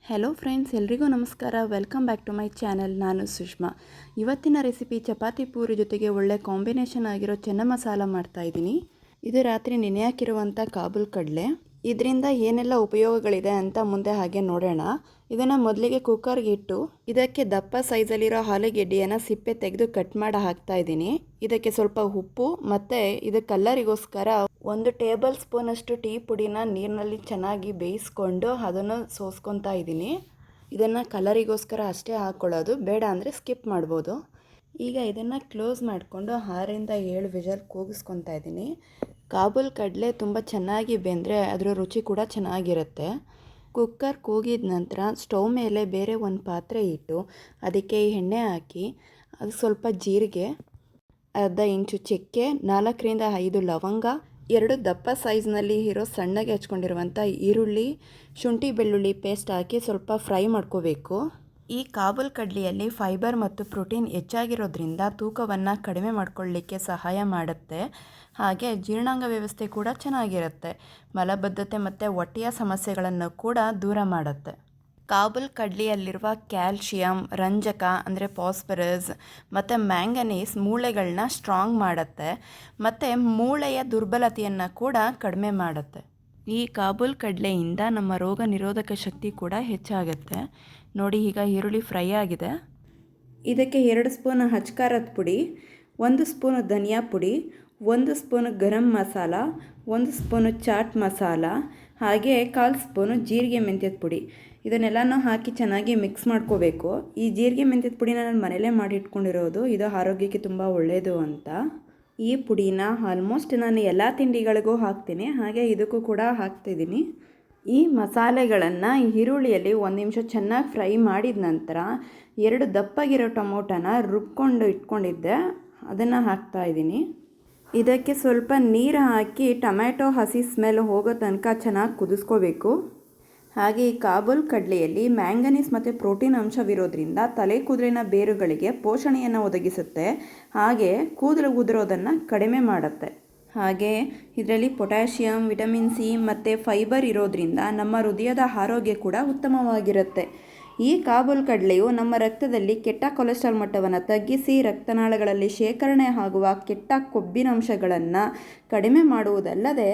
Hello friends, ಎಲ್ರಿಗೂ ನಮಸ್ಕಾರ. Welcome back to my channel. ನಾನು ಸುಷ್ಮಾ. ಇವತ್ತಿನ ರೆಸಿಪಿ ಚಪಾತಿ ಪೂರಿ ಜೊತೆಗೆ ಒಳ್ಳೆ ಕಾಂಬಿನೇಷನ್ ಆಗಿರೋ ಚೆನ್ನ ಮಸಾಲ ಮಾಡ್ತಾಯಿದ್ದೀನಿ. ಇದು ರಾತ್ರಿ ನೆನೆ ಹಾಕಿರುವಂಥ ಕಾಬೂಲ್ ಕಡಲೆ. ಇದರಿಂದ ಏನೆಲ್ಲ ಉಪಯೋಗಗಳಿದೆ ಅಂತ ಮುಂದೆ ಹಾಗೆ ನೋಡೋಣ. ಇದನ್ನು ಮೊದಲಿಗೆ ಕುಕ್ಕರ್ಗೆ ಇಟ್ಟು ಇದಕ್ಕೆ ದಪ್ಪ ಸೈಜಲ್ಲಿರೋ ಆಲೂಗೆಡ್ಡೆಯನ್ನು ಸಿಪ್ಪೆ ತೆಗೆದು ಕಟ್ ಮಾಡಿ ಹಾಕ್ತಾ ಇದ್ದೀನಿ. ಇದಕ್ಕೆ ಸ್ವಲ್ಪ ಉಪ್ಪು ಮತ್ತು ಇದು ಕಲ್ಲರಿಗೋಸ್ಕರ 1 ಟೇಬಲ್ ಸ್ಪೂನಷ್ಟು ಟೀ ಪುಡಿನ ನೀರಿನಲ್ಲಿ ಚೆನ್ನಾಗಿ ಬೇಯಿಸ್ಕೊಂಡು ಅದನ್ನು ಸೋಸ್ಕೊತಾ ಇದ್ದೀನಿ. ಇದನ್ನು ಕಲರಿಗೋಸ್ಕರ ಅಷ್ಟೇ ಹಾಕ್ಕೊಳ್ಳೋದು, ಬೇಡ ಅಂದರೆ ಸ್ಕಿಪ್ ಮಾಡ್ಬೋದು. ಈಗ ಇದನ್ನು ಕ್ಲೋಸ್ ಮಾಡಿಕೊಂಡು 6ರಿಂದ 7 ವಿಷಲ್ ಕೂಗಿಸ್ಕೊತಾ ಇದ್ದೀನಿ. ಕಾಬೂಲ್ ಕಡಲೆ ತುಂಬ ಚೆನ್ನಾಗಿ ಬೆಂದರೆ ಅದರ ರುಚಿ ಕೂಡ ಚೆನ್ನಾಗಿರುತ್ತೆ. ಕುಕ್ಕರ್ ಕೂಗಿದ ನಂತರ ಸ್ಟವ್ ಮೇಲೆ ಬೇರೆ ಒಂದು ಪಾತ್ರೆ ಇಟ್ಟು ಅದಕ್ಕೆ ಎಣ್ಣೆ ಹಾಕಿ ಅದು ಸ್ವಲ್ಪ ಜೀರಿಗೆ, ಅರ್ಧ ಇಂಚು ಚಕ್ಕೆ, 4ರಿಂದ 5 ಲವಂಗ, 2 ದಪ್ಪ ಸೈಜ್ನಲ್ಲಿ ಇರೋ ಸಣ್ಣಗೆ ಹಚ್ಕೊಂಡಿರುವಂಥ ಈರುಳ್ಳಿ, ಶುಂಠಿ ಬೆಳ್ಳುಳ್ಳಿ ಪೇಸ್ಟ್ ಹಾಕಿ ಸ್ವಲ್ಪ ಫ್ರೈ ಮಾಡ್ಕೋಬೇಕು. ಈ ಕಾಬೂಲ್ ಕಡ್ಲಿಯಲ್ಲಿ ಫೈಬರ್ ಮತ್ತು ಪ್ರೋಟೀನ್ ಹೆಚ್ಚಾಗಿರೋದ್ರಿಂದ ತೂಕವನ್ನು ಕಡಿಮೆ ಮಾಡ್ಕೊಳ್ಳಿಕ್ಕೆ ಸಹಾಯ ಮಾಡುತ್ತೆ. ಹಾಗೆ ಜೀರ್ಣಾಂಗ ವ್ಯವಸ್ಥೆ ಕೂಡ ಚೆನ್ನಾಗಿರುತ್ತೆ. ಮಲಬದ್ಧತೆ ಮತ್ತು ಹೊಟ್ಟೆಯ ಸಮಸ್ಯೆಗಳನ್ನು ಕೂಡ ದೂರ ಮಾಡುತ್ತೆ. ಕಾಬೂಲ್ ಕಡ್ಲಿಯಲ್ಲಿರುವ ಕ್ಯಾಲ್ಶಿಯಂ, ರಂಜಕ ಅಂದರೆ ಫಾಸ್ಫರಸ್ ಮತ್ತು ಮ್ಯಾಂಗನೀಸ್ ಮೂಳೆಗಳನ್ನ ಸ್ಟ್ರಾಂಗ್ ಮಾಡುತ್ತೆ ಮತ್ತು ಮೂಳೆಯ ದುರ್ಬಲತೆಯನ್ನು ಕೂಡ ಕಡಿಮೆ ಮಾಡುತ್ತೆ. ಈ ಕಾಬೂಲ್ ಕಡಲೆಯಿಂದ ನಮ್ಮ ರೋಗ ನಿರೋಧಕ ಶಕ್ತಿ ಕೂಡ ಹೆಚ್ಚಾಗುತ್ತೆ. ನೋಡಿ, ಈಗ ಈರುಳ್ಳಿ ಫ್ರೈ ಆಗಿದೆ. ಇದಕ್ಕೆ 2 ಸ್ಪೂನ್ ಹಚ್ಕಾರದ ಪುಡಿ, 1 ಸ್ಪೂನು ಧನಿಯಾ ಪುಡಿ, 1 spoon garam masala, 1 spoon chat masala, ಹಾಗೆ 1/4 ಸ್ಪೂನು ಜೀರಿಗೆ ಮೆಂತ್ಯದ ಪುಡಿ, ಇದನ್ನೆಲ್ಲನೂ ಹಾಕಿ ಚೆನ್ನಾಗಿ ಮಿಕ್ಸ್ ಮಾಡ್ಕೋಬೇಕು. ಈ ಜೀರಿಗೆ ಮೆಂತ್ಯದ ಪುಡಿನ ನಾನು ಮನೇಲೇ ಮಾಡಿ ಇಟ್ಕೊಂಡಿರೋದು. ಇದು ಆರೋಗ್ಯಕ್ಕೆ ತುಂಬ ಒಳ್ಳೆಯದು ಅಂತ. ಈ ಪುಡಿನ ಆಲ್ಮೋಸ್ಟ್ ನಾನು ಎಲ್ಲ ತಿಂಡಿಗಳಿಗೂ ಹಾಕ್ತೀನಿ, ಹಾಗೆ ಇದಕ್ಕೂ ಕೂಡ ಹಾಕ್ತಿದ್ದೀನಿ. ಈ ಮಸಾಲೆಗಳನ್ನು ಈರುಳ್ಳಿಯಲ್ಲಿ 1 ನಿಮಿಷ ಚೆನ್ನಾಗಿ ಫ್ರೈ ಮಾಡಿದ ನಂತರ 2 ದಪ್ಪಗಿರೋ ಟೊಮೊಟೊನ ರುಬ್ಕೊಂಡು ಇಟ್ಕೊಂಡಿದ್ದೆ, ಅದನ್ನು ಹಾಕ್ತಾಯಿದ್ದೀನಿ. ಇದಕ್ಕೆ ಸ್ವಲ್ಪ ನೀರು ಹಾಕಿ ಟೊಮ್ಯಾಟೊ ಹಸಿ ಸ್ಮೆಲ್ ಹೋಗೋ ತನಕ ಚೆನ್ನಾಗಿ ಕುದಿಸ್ಕೋಬೇಕು. ಹಾಗೆ ಈ ಕಾಬೂಲ್ ಕಡಲೆಯಲ್ಲಿ ಮ್ಯಾಂಗನೀಸ್ ಮತ್ತು ಪ್ರೋಟೀನ್ ಅಂಶವಿರೋದ್ರಿಂದ ತಲೆ ಕೂದಲಿನ ಬೇರುಗಳಿಗೆ ಪೋಷಣೆಯನ್ನು ಒದಗಿಸುತ್ತೆ. ಹಾಗೆ ಕೂದಲು ಉದುರೋದನ್ನು ಕಡಿಮೆ ಮಾಡುತ್ತೆ. ಹಾಗೆ ಇದರಲ್ಲಿ ಪೊಟ್ಯಾಷಿಯಂ, ವಿಟಮಿನ್ ಸಿ ಮತ್ತು ಫೈಬರ್ ಇರೋದ್ರಿಂದ ನಮ್ಮ ಹೃದಯದ ಆರೋಗ್ಯ ಕೂಡ ಉತ್ತಮವಾಗಿರುತ್ತೆ. ಈ ಕಾಬೂಲ್ ಕಡಲೆಯು ನಮ್ಮ ರಕ್ತದಲ್ಲಿ ಕೆಟ್ಟ ಕೊಲೆಸ್ಟ್ರಾಲ್ ಮಟ್ಟವನ್ನು ತಗ್ಗಿಸಿ ರಕ್ತನಾಳಗಳಲ್ಲಿ ಶೇಖರಣೆ ಆಗುವ ಕೆಟ್ಟ ಕೊಬ್ಬಿನಂಶಗಳನ್ನು ಕಡಿಮೆ ಮಾಡುವುದಲ್ಲದೆ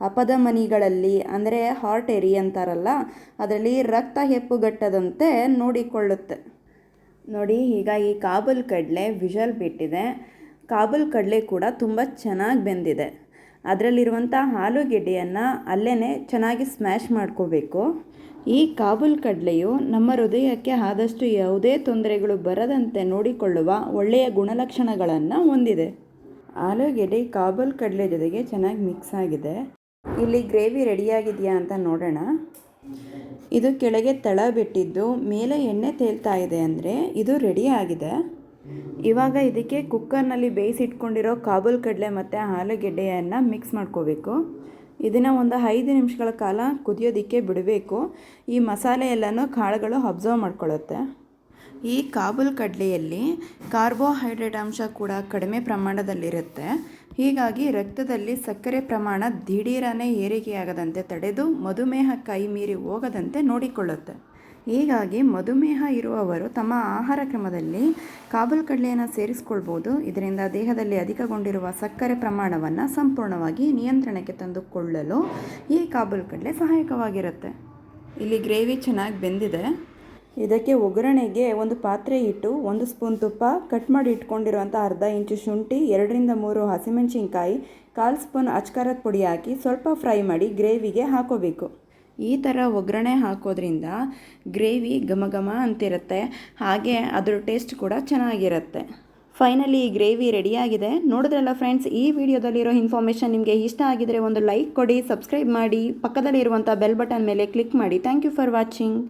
ಅಪಧಮನಿಗಳಲ್ಲಿ ಅಂದರೆ ಆರ್ಟರಿ ಅಂತಾರಲ್ಲ, ಅದರಲ್ಲಿ ರಕ್ತ ಹೆಪ್ಪುಗಟ್ಟದಂತೆ ನೋಡಿಕೊಳ್ಳುತ್ತೆ. ನೋಡಿ, ಈಗ ಈ ಕಾಬೂಲ್ ಕಡಲೆ ವಿಷಲ್ ಬಿಟ್ಟಿದೆ. ಕಾಬೂಲ್ ಕಡಲೆ ಕೂಡ ತುಂಬ ಚೆನ್ನಾಗಿ ಬೆಂದಿದೆ. ಅದರಲ್ಲಿರುವಂಥ ಆಲೂಗೆಡ್ಡೆಯನ್ನು ಅಲ್ಲೇ ಚೆನ್ನಾಗಿ ಸ್ಮ್ಯಾಶ್ ಮಾಡ್ಕೋಬೇಕು. ಈ ಕಾಬೂಲ್ ಕಡಲೆಯು ನಮ್ಮ ಹೃದಯಕ್ಕೆ ಆದಷ್ಟು ಯಾವುದೇ ತೊಂದರೆಗಳು ಬರದಂತೆ ನೋಡಿಕೊಳ್ಳುವ ಒಳ್ಳೆಯ ಗುಣಲಕ್ಷಣಗಳನ್ನು ಹೊಂದಿದೆ. ಆಲೂಗೆಡ್ಡೆ ಕಾಬೂಲ್ ಕಡಲೆ ಜೊತೆಗೆ ಚೆನ್ನಾಗಿ ಮಿಕ್ಸ್ ಆಗಿದೆ. ಇಲ್ಲಿ ಗ್ರೇವಿ ರೆಡಿಯಾಗಿದೆಯಾ ಅಂತ ನೋಡೋಣ. ಇದು ಕೆಳಗೆ ತಳ ಬಿಟ್ಟಿದ್ದು ಮೇಲೆ ಎಣ್ಣೆ ತೇಲ್ತಾ ಇದೆ ಅಂದರೆ ಇದು ರೆಡಿ ಆಗಿದೆ. ಇವಾಗ ಇದಕ್ಕೆ ಕುಕ್ಕರ್ನಲ್ಲಿ ಬೇಯಿಸಿಟ್ಕೊಂಡಿರೋ ಕಾಬೂಲ್ ಕಡಲೆ ಮತ್ತು ಆಲೂಗೆಡ್ಡೆಯನ್ನು ಮಿಕ್ಸ್ ಮಾಡ್ಕೋಬೇಕು. ಇದನ್ನು ಒಂದು 5 ನಿಮಿಷಗಳ ಕಾಲ ಕುದಿಯೋದಕ್ಕೆ ಬಿಡಬೇಕು. ಈ ಮಸಾಲೆ ಎಲ್ಲನೂ ಕಾಳುಗಳು ಅಬ್ಸರ್ವ್ ಮಾಡ್ಕೊಳ್ಳುತ್ತೆ. ಈ ಕಾಬೂಲ್ ಕಡಲೆಯಲ್ಲಿ ಕಾರ್ಬೋಹೈಡ್ರೇಟ್ ಅಂಶ ಕೂಡ ಕಡಿಮೆ ಪ್ರಮಾಣದಲ್ಲಿರುತ್ತೆ. ಹೀಗಾಗಿ ರಕ್ತದಲ್ಲಿ ಸಕ್ಕರೆ ಪ್ರಮಾಣ ದಿಢೀರನೇ ಏರಿಕೆಯಾಗದಂತೆ ತಡೆದು ಮಧುಮೇಹ ಕೈ ಮೀರಿ ಹೋಗದಂತೆ ನೋಡಿಕೊಳ್ಳುತ್ತೆ. ಹೀಗಾಗಿ ಮಧುಮೇಹ ಇರುವವರು ತಮ್ಮ ಆಹಾರ ಕ್ರಮದಲ್ಲಿ ಕಾಬೂಲ್ ಕಡಲೆಯನ್ನು ಸೇರಿಸ್ಕೊಳ್ಬೋದು. ಇದರಿಂದ ದೇಹದಲ್ಲಿ ಅಧಿಕಗೊಂಡಿರುವ ಸಕ್ಕರೆ ಪ್ರಮಾಣವನ್ನು ಸಂಪೂರ್ಣವಾಗಿ ನಿಯಂತ್ರಣಕ್ಕೆ ತಂದುಕೊಳ್ಳಲು ಈ ಕಾಬೂಲ್ ಕಡಲೆ ಸಹಾಯಕವಾಗಿರುತ್ತೆ. ಇಲ್ಲಿ ಗ್ರೇವಿ ಚೆನ್ನಾಗಿ ಬೆಂದಿದೆ. ಇದಕ್ಕೆ ಒಗ್ಗರಣೆಗೆ ಒಂದು ಪಾತ್ರೆ ಇಟ್ಟು 1 ಸ್ಪೂನ್ ತುಪ್ಪ, ಕಟ್ ಮಾಡಿ ಇಟ್ಕೊಂಡಿರುವಂಥ ಅರ್ಧ ಇಂಚು ಶುಂಠಿ, 2ರಿಂದ 3 ಹಸಿಮೆಣಸಿನ್ಕಾಯಿ, 1/4 ಸ್ಪೂನ್ ಅಚ್ಕಾರದ ಪುಡಿ ಹಾಕಿ ಸ್ವಲ್ಪ ಫ್ರೈ ಮಾಡಿ ಗ್ರೇವಿಗೆ ಹಾಕೋಬೇಕು. ಈ ಥರ ಒಗ್ಗರಣೆ ಹಾಕೋದ್ರಿಂದ ಗ್ರೇವಿ ಘಮ ಘಮ ಅಂತಿರುತ್ತೆ. ಹಾಗೆ ಅದರ ಟೇಸ್ಟ್ ಕೂಡ ಚೆನ್ನಾಗಿರುತ್ತೆ. ಫೈನಲಿ ಈ ಗ್ರೇವಿ ರೆಡಿಯಾಗಿದೆ. ನೋಡಿದ್ರಲ್ಲ ಫ್ರೆಂಡ್ಸ್, ಈ ವಿಡಿಯೋದಲ್ಲಿರೋ ಇನ್ಫಾರ್ಮೇಷನ್ ನಿಮಗೆ ಇಷ್ಟ ಆಗಿದರೆ ಒಂದು ಲೈಕ್ ಕೊಡಿ, ಸಬ್ಸ್ಕ್ರೈಬ್ ಮಾಡಿ, ಪಕ್ಕದಲ್ಲಿ ಇರುವಂಥ ಬೆಲ್ ಬಟನ್ ಮೇಲೆ ಕ್ಲಿಕ್ ಮಾಡಿ. Thank you for watching.